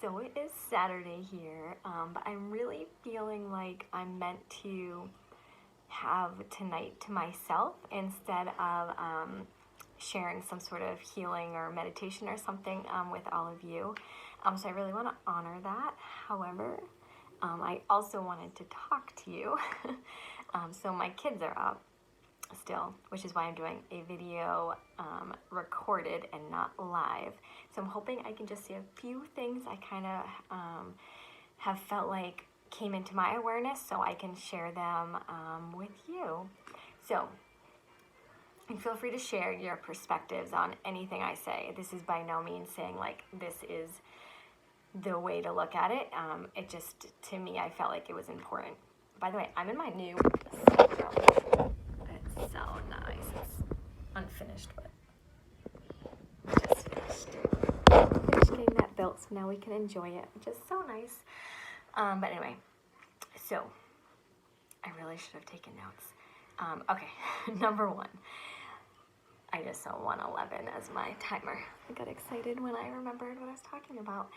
So it is Saturday here, but I'm really feeling like I'm meant to have tonight to myself instead of sharing some sort of healing or meditation or something with all of you. So I really want to honor that. However, I also wanted to talk to you. So my kids are up still, which is why I'm doing a video recorded and not live. So I'm hoping I can just say a few things I kind of have felt like came into my awareness so I can share them with you. So, and feel free to share your perspectives on anything I say. This is by no means saying like this is the way to look at it. It just, to me, I felt like it was important. By the way, I'm in my new room. It's so nice. It's unfinished, but just finished. Finished getting that built, so now we can enjoy it, which is so nice. But anyway, so I really should have taken notes. Okay, number one. I just saw 111 as my timer. I got excited when I remembered what I was talking about.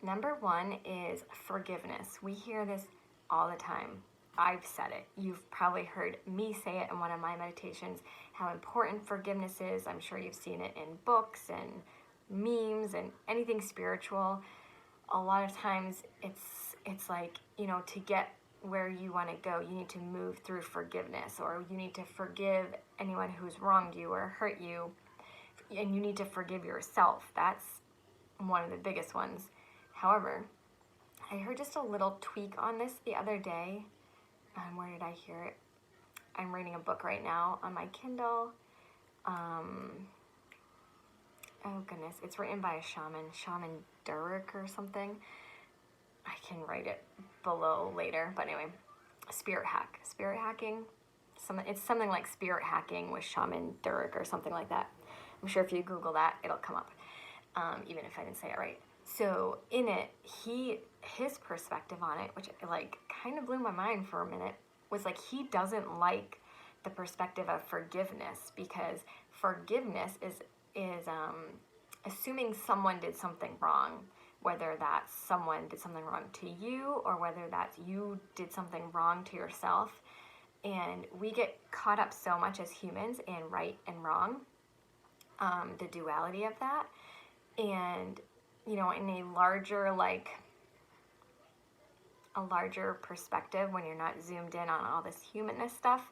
Number one is forgiveness. We hear this all the time. I've said it. You've probably heard me say it in one of my meditations, how important forgiveness is. I'm sure you've seen it in books and memes and anything spiritual. A lot of times it's like, you know, to get where you want to go, you need to move through forgiveness, or you need to forgive anyone who's wronged you or hurt you, and you need to forgive yourself. That's one of the biggest ones. However, I heard just a little tweak on this the other day. Where did I hear it? I'm reading a book right now on my Kindle. Oh goodness, it's written by a Shaman Durek or something. I can write it below later, but anyway, spirit hacking. It's something like spirit hacking with Shaman Durek or something like that. I'm sure if you Google that, it'll come up, even if I didn't say it right. So in it, his perspective on it, which like kind of blew my mind for a minute, was like he doesn't like the perspective of forgiveness, because forgiveness is assuming someone did something wrong, whether that's someone did something wrong to you or whether that's you did something wrong to yourself. And we get caught up so much as humans in right and wrong, the duality of that. And, you know, in a larger perspective, when you're not zoomed in on all this humanness stuff,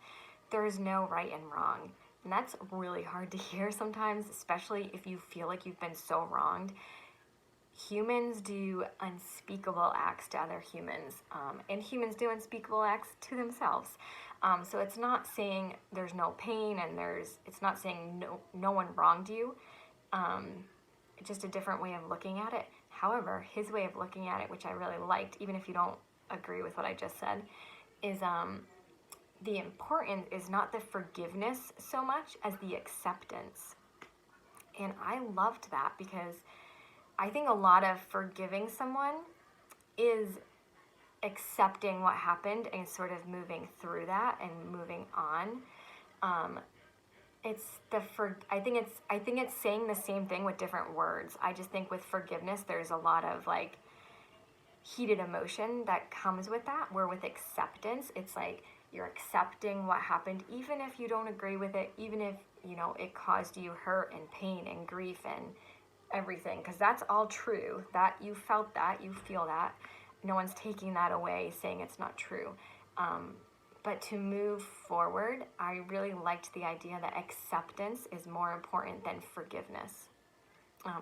there's no right and wrong. And that's really hard to hear sometimes, especially if you feel like you've been so wronged. Humans do unspeakable acts to other humans, and humans do unspeakable acts to themselves. So it's not saying there's no pain, and it's not saying no one wronged you. It's just a different way of looking at it. However, his way of looking at it, which I really liked, even if you don't agree with what I just said, is the important is not the forgiveness so much as the acceptance. And I loved that, because I think a lot of forgiving someone is accepting what happened and sort of moving through that and moving on. I think it's saying the same thing with different words. I just think with forgiveness, there's a lot of like heated emotion that comes with that, where with acceptance, it's like you're accepting what happened, even if you don't agree with it, even if, you know, it caused you hurt and pain and grief and everything, because that's all true. That you felt that, you feel that. No one's taking that away, saying it's not true. But to move forward, I really liked the idea that acceptance is more important than forgiveness.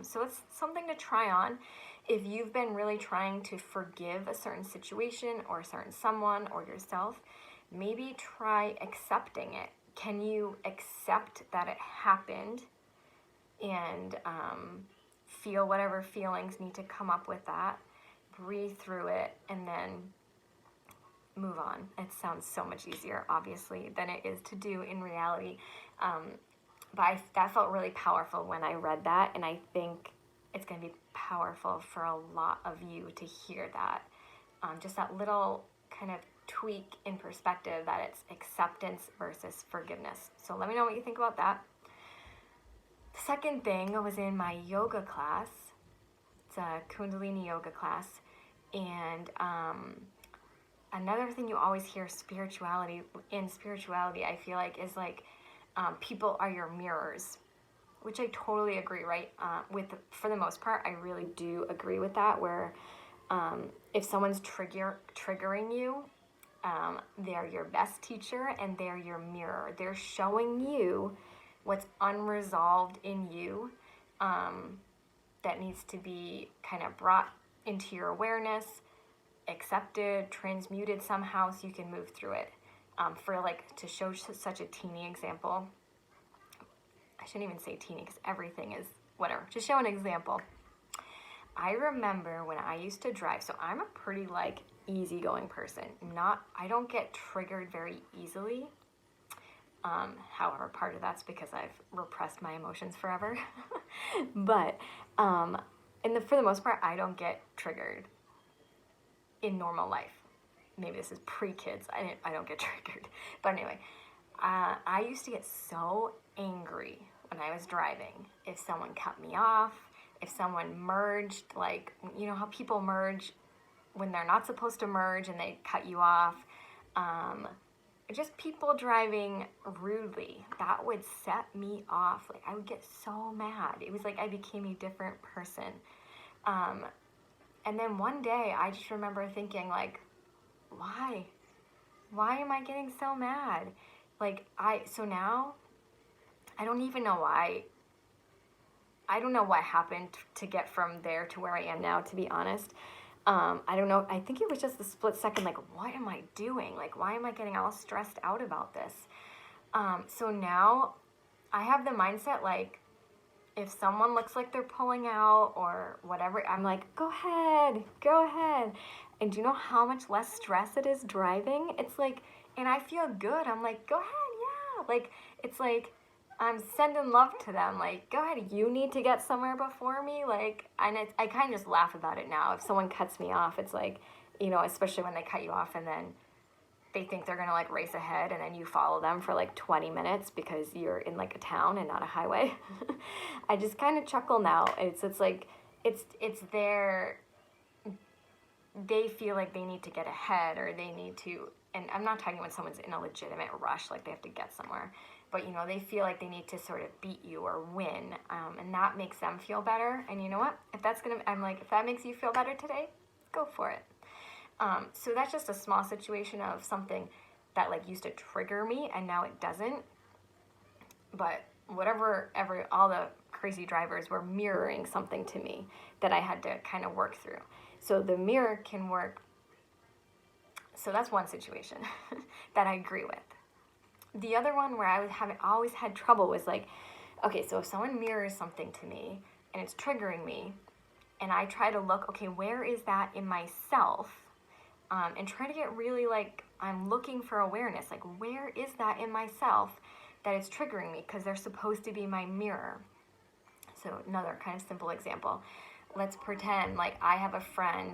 So it's something to try on. If you've been really trying to forgive a certain situation or a certain someone or yourself, maybe try accepting it. Can you accept that it happened and feel whatever feelings need to come up with that, breathe through it, and then move on? It sounds so much easier, obviously, than it is to do in reality. But that felt really powerful when I read that, and I think it's going to be powerful for a lot of you to hear that. Just that little kind of tweak in perspective, that it's acceptance versus forgiveness. So let me know what you think about that. The second thing was in my yoga class. it's a Kundalini yoga class. And another thing you always hear in spirituality, I feel like, is like people are your mirrors, which I totally agree, right? For the most part, I really do agree with that, where if someone's triggering you, they're your best teacher and they're your mirror. They're showing you what's unresolved in you, that needs to be kind of brought into your awareness, accepted, transmuted somehow so you can move through it. For like, to show such a teeny example, I shouldn't even say teeny because everything is whatever. To show an example, I remember when I used to drive, so I'm a pretty like easygoing person. I don't get triggered very easily. However, part of that's because I've repressed my emotions forever. But for the most part, I don't get triggered in normal life. Maybe this is pre-kids. I don't get triggered. But anyway, I used to get so angry when I was driving. If someone cut me off, if someone merged, like, you know how people merge when they're not supposed to merge and they cut you off. Just people driving rudely, that would set me off. Like, I would get so mad. It was like I became a different person. And then one day I just remember thinking, like, why am I getting so mad? So now I don't even know why. I don't know what happened to get from there to where I am now, to be honest. I don't know. I think it was just the split second, like, what am I doing? Like, why am I getting all stressed out about this? So now I have the mindset, like, if someone looks like they're pulling out or whatever, I'm like, go ahead. And do you know how much less stress it is driving? It's like, and I feel good. I'm like, go ahead, yeah. Like, it's like, I'm sending love to them. Like, go ahead, you need to get somewhere before me. Like, and I kind of just laugh about it now. If someone cuts me off, it's like, you know, especially when they cut you off and then they think they're going to like race ahead and then you follow them for like 20 minutes because you're in like a town and not a highway. I just kind of chuckle now. It's like, it's their, they feel like they need to get ahead or they need to, and I'm not talking when someone's in a legitimate rush, like they have to get somewhere. But, you know, they feel like they need to sort of beat you or win, and that makes them feel better. And you know what? If that makes you feel better today, go for it. So that's just a small situation of something that, like, used to trigger me, and now it doesn't. But all the crazy drivers were mirroring something to me that I had to kind of work through. So the mirror can work. So that's one situation that I agree with. The other one where I always had trouble was like, okay, so if someone mirrors something to me and it's triggering me, and I try to look, okay, where is that in myself? And try to get really like, I'm looking for awareness, like where is that in myself that it's triggering me? Because they're supposed to be my mirror. So another kind of simple example. Let's pretend like I have a friend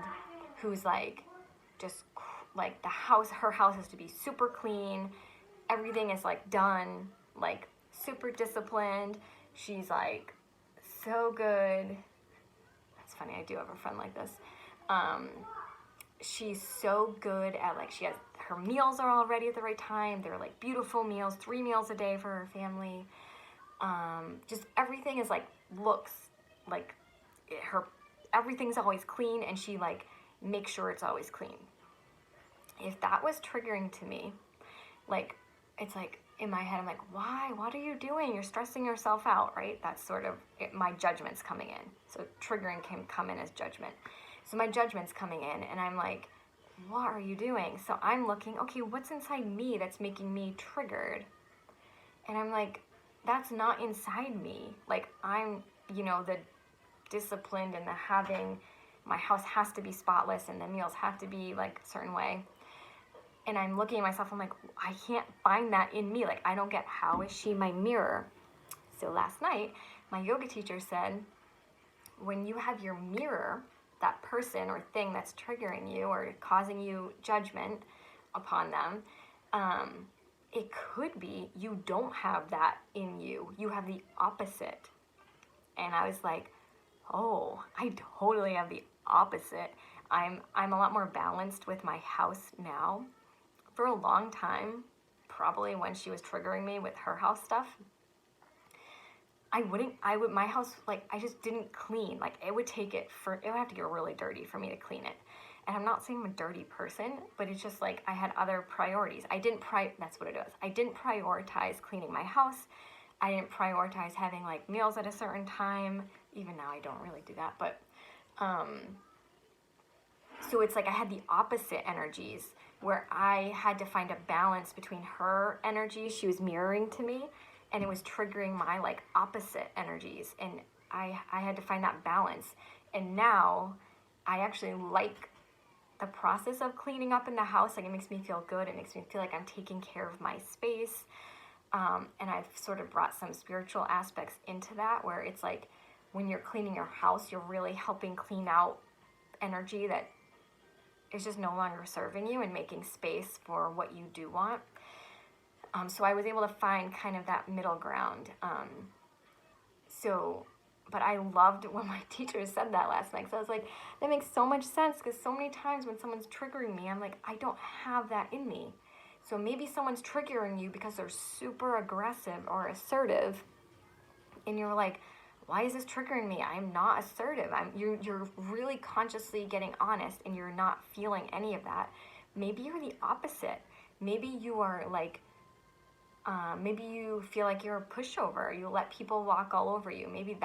who's like, just like her house has to be super clean. Everything is like done, like super disciplined. She's like so good. That's funny, I do have a friend like this. She's so good at like, her meals are all ready at the right time. They're like beautiful meals, 3 meals a day for her family. Just everything is like, looks like everything's always clean, and she like makes sure it's always clean. If that was triggering to me, like, it's like in my head, I'm like, why? What are you doing? You're stressing yourself out, right? That's sort of my judgment's coming in. So triggering can come in as judgment. So my judgment's coming in, and I'm like, what are you doing? So I'm looking, okay, what's inside me that's making me triggered? And I'm like, that's not inside me. Like, I'm, you know, the disciplined and the having, my house has to be spotless and the meals have to be like a certain way. And I'm looking at myself, I'm like, I can't find that in me. Like, I don't get, how is she my mirror? So last night, my yoga teacher said, when you have your mirror, that person or thing that's triggering you or causing you judgment upon them, it could be you don't have that in you. You have the opposite. And I was like, Oh, I totally have the opposite. I'm a lot more balanced with my house now. For a long time, probably when she was triggering me with her house stuff, my house, like, I just didn't clean. Like, it would have to get really dirty for me to clean it. And I'm not saying I'm a dirty person, but it's just like I had other priorities. That's what it was. I didn't prioritize cleaning my house. I didn't prioritize having like meals at a certain time. Even now I don't really do that, but, so it's like I had the opposite energies where I had to find a balance between her energy she was mirroring to me, and it was triggering my like opposite energies, and I had to find that balance. And now I actually like the process of cleaning up in the house. Like, it makes me feel good. It makes me feel like I'm taking care of my space. And I've sort of brought some spiritual aspects into that, where it's like when you're cleaning your house, you're really helping clean out energy that is just no longer serving you and making space for what you do want. So I was able to find kind of that middle ground. But I loved when my teacher said that last night. So I was like, that makes so much sense, because so many times when someone's triggering me, I'm like, I don't have that in me. So maybe someone's triggering you because they're super aggressive or assertive, and you're like, why is this triggering me? I'm not assertive. You're really consciously getting honest, and you're not feeling any of that. Maybe you're the opposite. Maybe you are like, maybe you feel like you're a pushover. You let people walk all over you. Maybe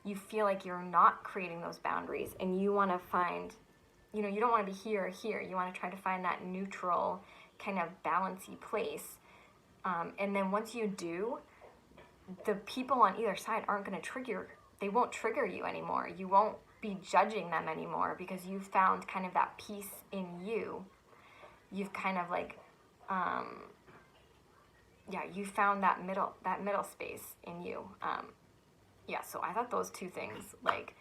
you feel like you're not creating those boundaries, and you want to find, you don't want to be here or here. You want to try to find that neutral kind of balancey place. And then once you do, the people on either side aren't going to they won't trigger you anymore. You won't be judging them anymore, because you've found kind of that peace in you. You've kind of like, you found that middle space in you. So I thought those two things, like,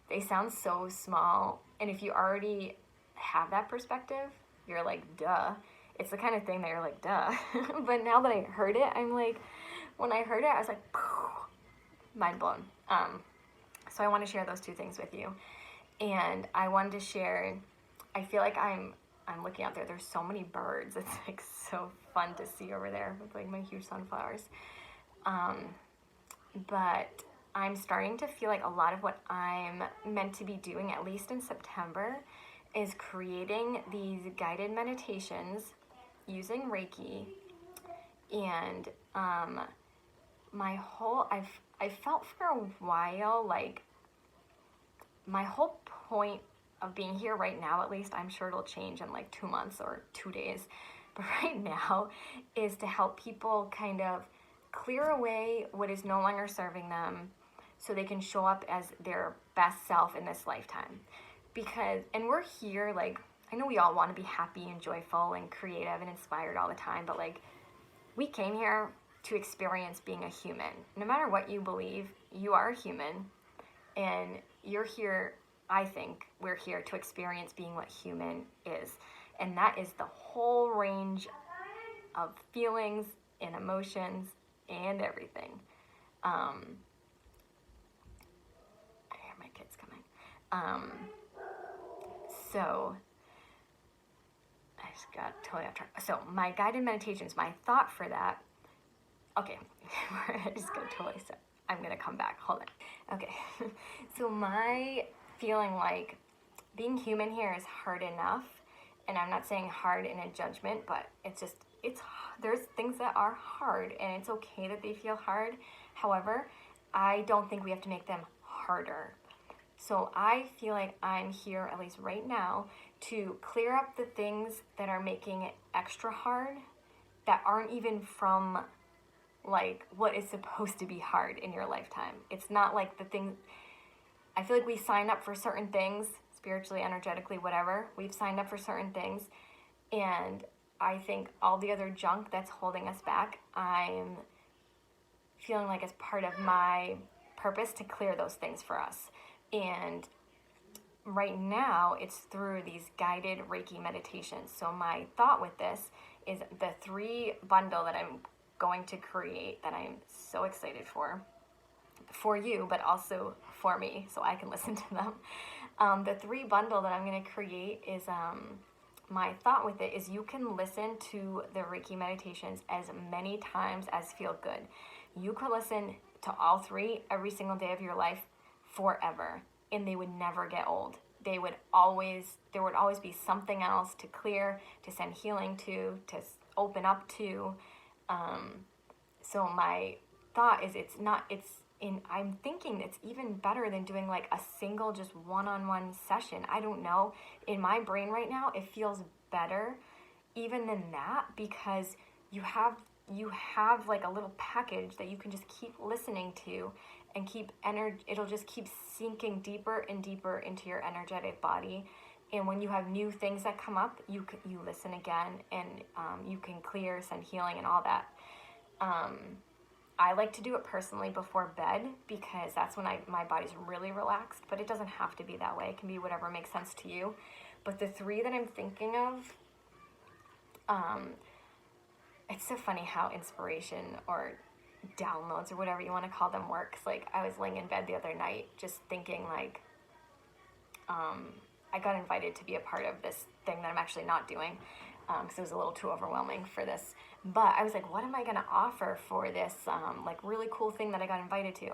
they sound so small. And if you already have that perspective, you're like, duh. It's the kind of thing that you're like, duh. But now that I heard it, I'm like, when I heard it, I was like, mind blown. So I want to share those two things with you. And I wanted to share, I feel like I'm looking out there. There's so many birds. It's like so fun to see over there with like my huge sunflowers. But I'm starting to feel like a lot of what I'm meant to be doing, at least in September, is creating these guided meditations using Reiki. And I felt for a while like my whole point of being here right now, at least, I'm sure it'll change in like 2 months or 2 days, but right now is to help people kind of clear away what is no longer serving them, so they can show up as their best self in this lifetime. And we're here, like, I know we all want to be happy and joyful and creative and inspired all the time, but like, we came here to experience being a human. No matter what you believe, you are a human, and you're here, I think we're here to experience being what human is. And that is the whole range of feelings and emotions and everything. I hear my kids coming. So I just got totally off track. So my guided meditations, my thought for that, okay, I just got totally set. I'm going to come back. Hold on. Okay. So my feeling like being human here is hard enough. And I'm not saying hard in a judgment, but there's things that are hard, and it's okay that they feel hard. However, I don't think we have to make them harder. So I feel like I'm here, at least right now, to clear up the things that are making it extra hard, that aren't even from like what is supposed to be hard in your lifetime. It's not like the thing. I feel like we sign up for certain things, spiritually, energetically, whatever. We've signed up for certain things, and I think all the other junk that's holding us back, I'm feeling like it's part of my purpose to clear those things for us. And right now, it's through these guided Reiki meditations. So my thought with this is the 3 bundle that I'm going to create, that I'm so excited for. The for you, but also for me, so I can listen to them. The 3 bundle that I'm going to create is my thought with it is you can listen to the Reiki meditations as many times as feel good. You could listen to all 3 every single day of your life forever, and they would never get old. There would always be something else to clear, to send healing to open up to. So my thought is I'm thinking it's even better than doing like a single just one-on-one session. I don't know. In my brain right now, it feels better even than that, because you have like a little package that you can just keep listening to and it'll just keep sinking deeper and deeper into your energetic body. And when you have new things that come up, you listen again, and you can clear, send healing, and all that. I like to do it personally before bed, because that's when my body's really relaxed, but it doesn't have to be that way. It can be whatever makes sense to you. But the 3 that I'm thinking of, it's so funny how inspiration or downloads or whatever you want to call them works. Like, I was laying in bed the other night just thinking like, I got invited to be a part of this thing that I'm actually not doing, because it was a little too overwhelming for this. But I was like, what am I going to offer for this like really cool thing that I got invited to?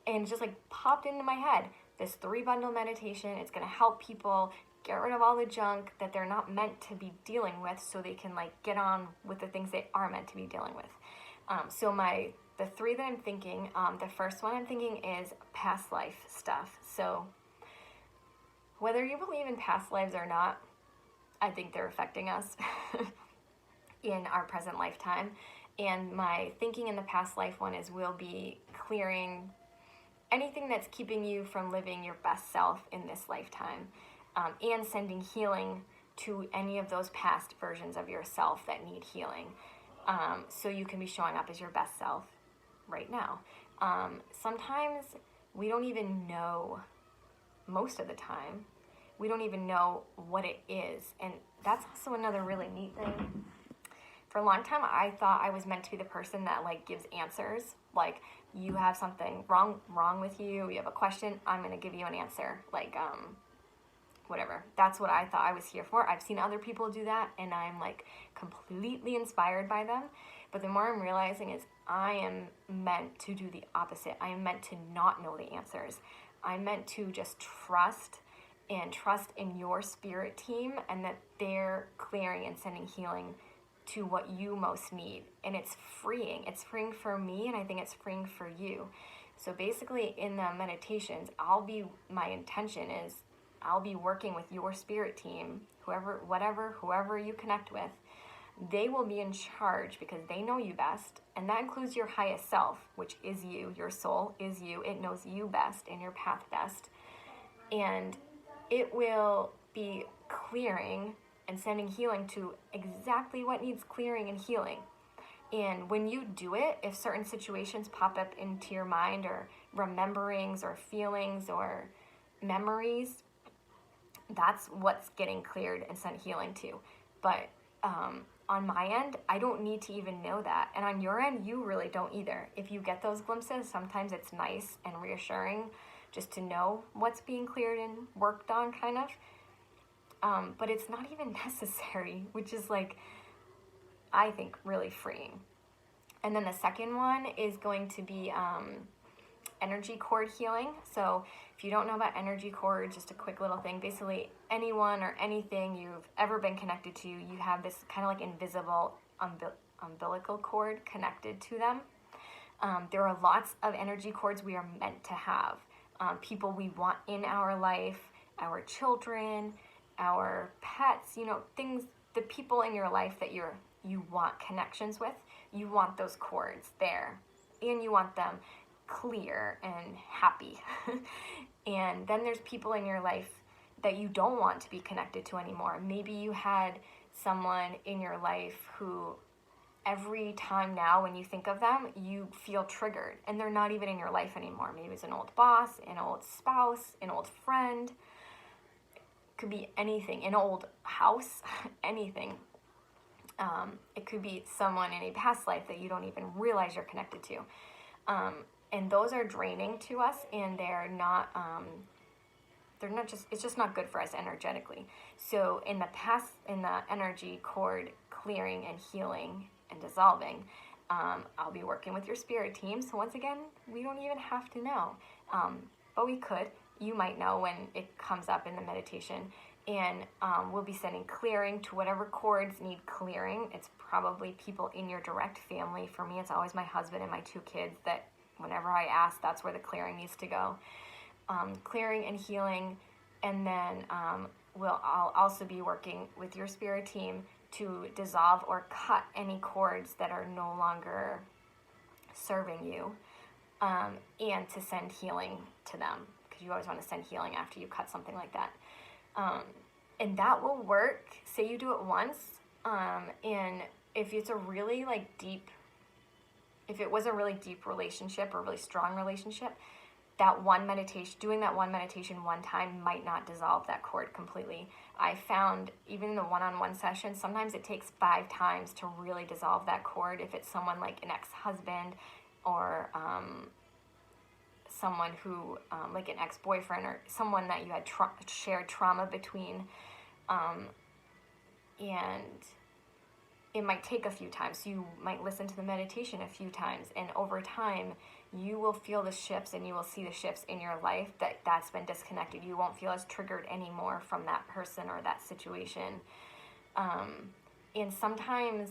And it just like popped into my head, this 3 bundle meditation. It's going to help people get rid of all the junk that they're not meant to be dealing with, so they can like get on with the things they are meant to be dealing with. So the 3 that I'm thinking, the first one I'm thinking is past life stuff. So whether you believe in past lives or not, I think they're affecting us in our present lifetime. And my thinking in the past life one is we'll be clearing anything that's keeping you from living your best self in this lifetime, and sending healing to any of those past versions of yourself that need healing, so you can be showing up as your best self right now. Sometimes we don't even know, most of the time, we don't even know what it is. And that's also another really neat thing. For a long time, I thought I was meant to be the person that like gives answers. Like, you have something wrong with you, you have a question, I'm going to give you an answer. Like, whatever. That's what I thought I was here for. I've seen other people do that, and I'm like completely inspired by them. But the more I'm realizing is I am meant to do the opposite. I am meant to not know the answers. I'm meant to just trust in your spirit team, and that they're clearing and sending healing to what you most need. And it's freeing. It's freeing for me, and I think it's freeing for you. So basically in the meditations, my intention is I'll be working with your spirit team, whoever you connect with. They will be in charge because they know you best, and that includes your highest self, which is you. Your soul is you. It knows you best and your path best. And it will be clearing and sending healing to exactly what needs clearing and healing. And when you do it, if certain situations pop up into your mind, or rememberings or feelings or memories, that's what's getting cleared and sent healing to. But on my end, I don't need to even know that. And on your end, you really don't either. If you get those glimpses, sometimes it's nice and reassuring just to know what's being cleared and worked on, kind of. But it's not even necessary, which is like, I think, really freeing. And then the second one is going to be energy cord healing. So if you don't know about energy cords, just a quick little thing. Basically, anyone or anything you've ever been connected to, you have this kind of like invisible umbilical cord connected to them. There are lots of energy cords we are meant to have. People we want in our life, our children, our pets, things, the people in your life that you want connections with, you want those cords there, and you want them clear and happy. And then there's people in your life that you don't want to be connected to anymore. Maybe you had someone in your life who every time now when you think of them, you feel triggered, and they're not even in your life anymore. Maybe it's an old boss, an old spouse, an old friend. Could be anything, an old house, anything. It could be someone in a past life that you don't even realize you're connected to. And those are draining to us, and they're not just, it's just not good for us energetically. So in the energy cord clearing and healing and dissolving, I'll be working with your spirit team. So once again, we don't even have to know, but we could. You might know when it comes up in the meditation. And we'll be sending clearing to whatever cords need clearing. It's probably people in your direct family. For me, it's always my husband and my 2 kids that whenever I ask, that's where the clearing needs to go. Clearing and healing. And then I'll also be working with your spirit team to dissolve or cut any cords that are no longer serving you, and to send healing to them, because you always want to send healing after you cut something like that. And that will work. Say you do it once, and if it's a really deep, if it was a really deep relationship or really strong relationship, doing that one meditation one time might not dissolve that cord completely. I found even in the one-on-one session, sometimes it takes 5 times to really dissolve that cord. If it's someone like an ex-husband or someone who, like an ex-boyfriend or someone that you had shared trauma between, and it might take a few times. You might listen to the meditation a few times, and over time, you will feel the shifts, and you will see the shifts in your life that's been disconnected. You won't feel as triggered anymore from that person or that situation. And sometimes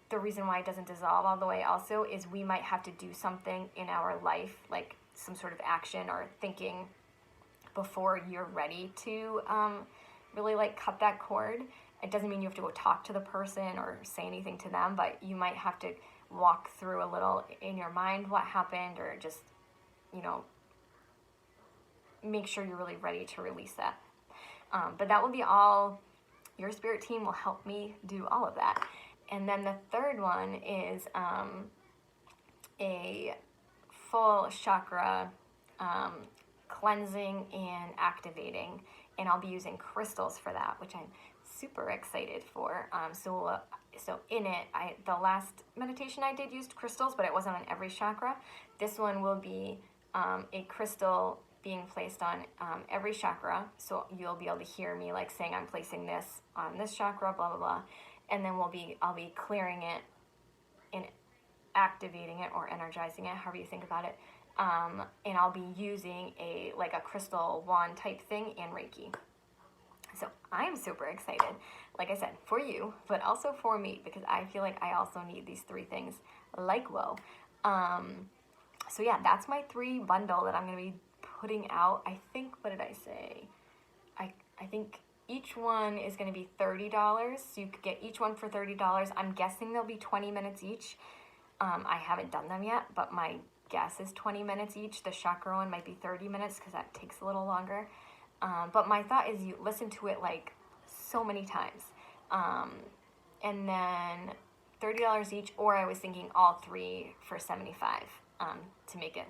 the reason why it doesn't dissolve all the way also is we might have to do something in our life, like some sort of action or thinking, before you're ready to really cut that cord. It doesn't mean you have to go talk to the person or say anything to them, but you might have to walk through a little in your mind what happened, or just, make sure you're really ready to release that. But that will be all. Your spirit team will help me do all of that. And then the third one is a full chakra cleansing and activating, and I'll be using crystals for that, which I'm super excited for. So in it, the last meditation I did used crystals, but it wasn't on every chakra. This one will be a crystal being placed on every chakra, so you'll be able to hear me saying I'm placing this on this chakra, blah blah blah, and then I'll be clearing it and activating it or energizing it, however you think about it, and I'll be using a crystal wand type thing and Reiki. So I am super excited, like I said, for you, but also for me, because I feel like I also need these 3 things whoa. So yeah, that's my 3 bundle that I'm going to be putting out. I think, what did I say? I think each one is going to be $30. So you could get each one for $30. I'm guessing they'll be 20 minutes each. I haven't done them yet, but my guess is 20 minutes each. The chakra one might be 30 minutes because that takes a little longer. But my thought is you listen to it so many times. And then $30 each, or I was thinking all 3 for $75, to make it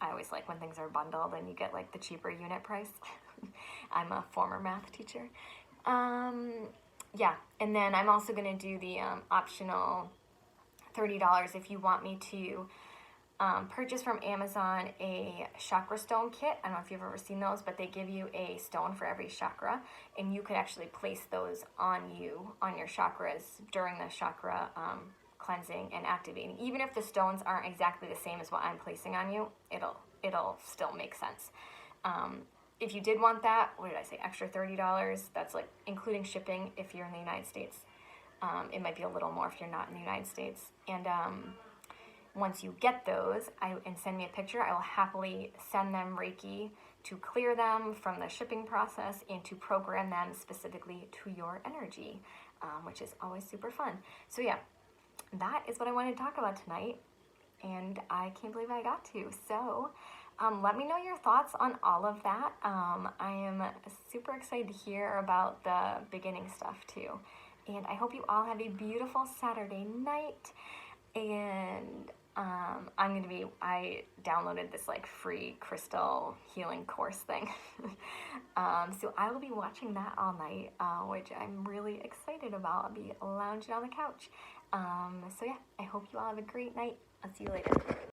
I always like when things are bundled and you get the cheaper unit price. I'm a former math teacher. Yeah, and then I'm also going to do the optional $30 if you want me to purchase from Amazon a chakra stone kit. I don't know if you've ever seen those, but they give you a stone for every chakra, and you could actually place those on your chakras during the chakra cleansing and activating. Even if the stones aren't exactly the same as what I'm placing on you, it'll still make sense. If you did want that, what did I say, extra $30, that's including shipping if you're in the United States. It might be a little more if you're not in the United States. And once you get those and send me a picture, I will happily send them Reiki to clear them from the shipping process and to program them specifically to your energy, which is always super fun. So yeah, that is what I wanted to talk about tonight, and I can't believe I got to. So let me know your thoughts on all of that. I am super excited to hear about the beginning stuff too. And I hope you all have a beautiful Saturday night. And I downloaded this free crystal healing course thing. So I will be watching that all night, which I'm really excited about. I'll be lounging on the couch. So yeah, I hope you all have a great night. I'll see you later.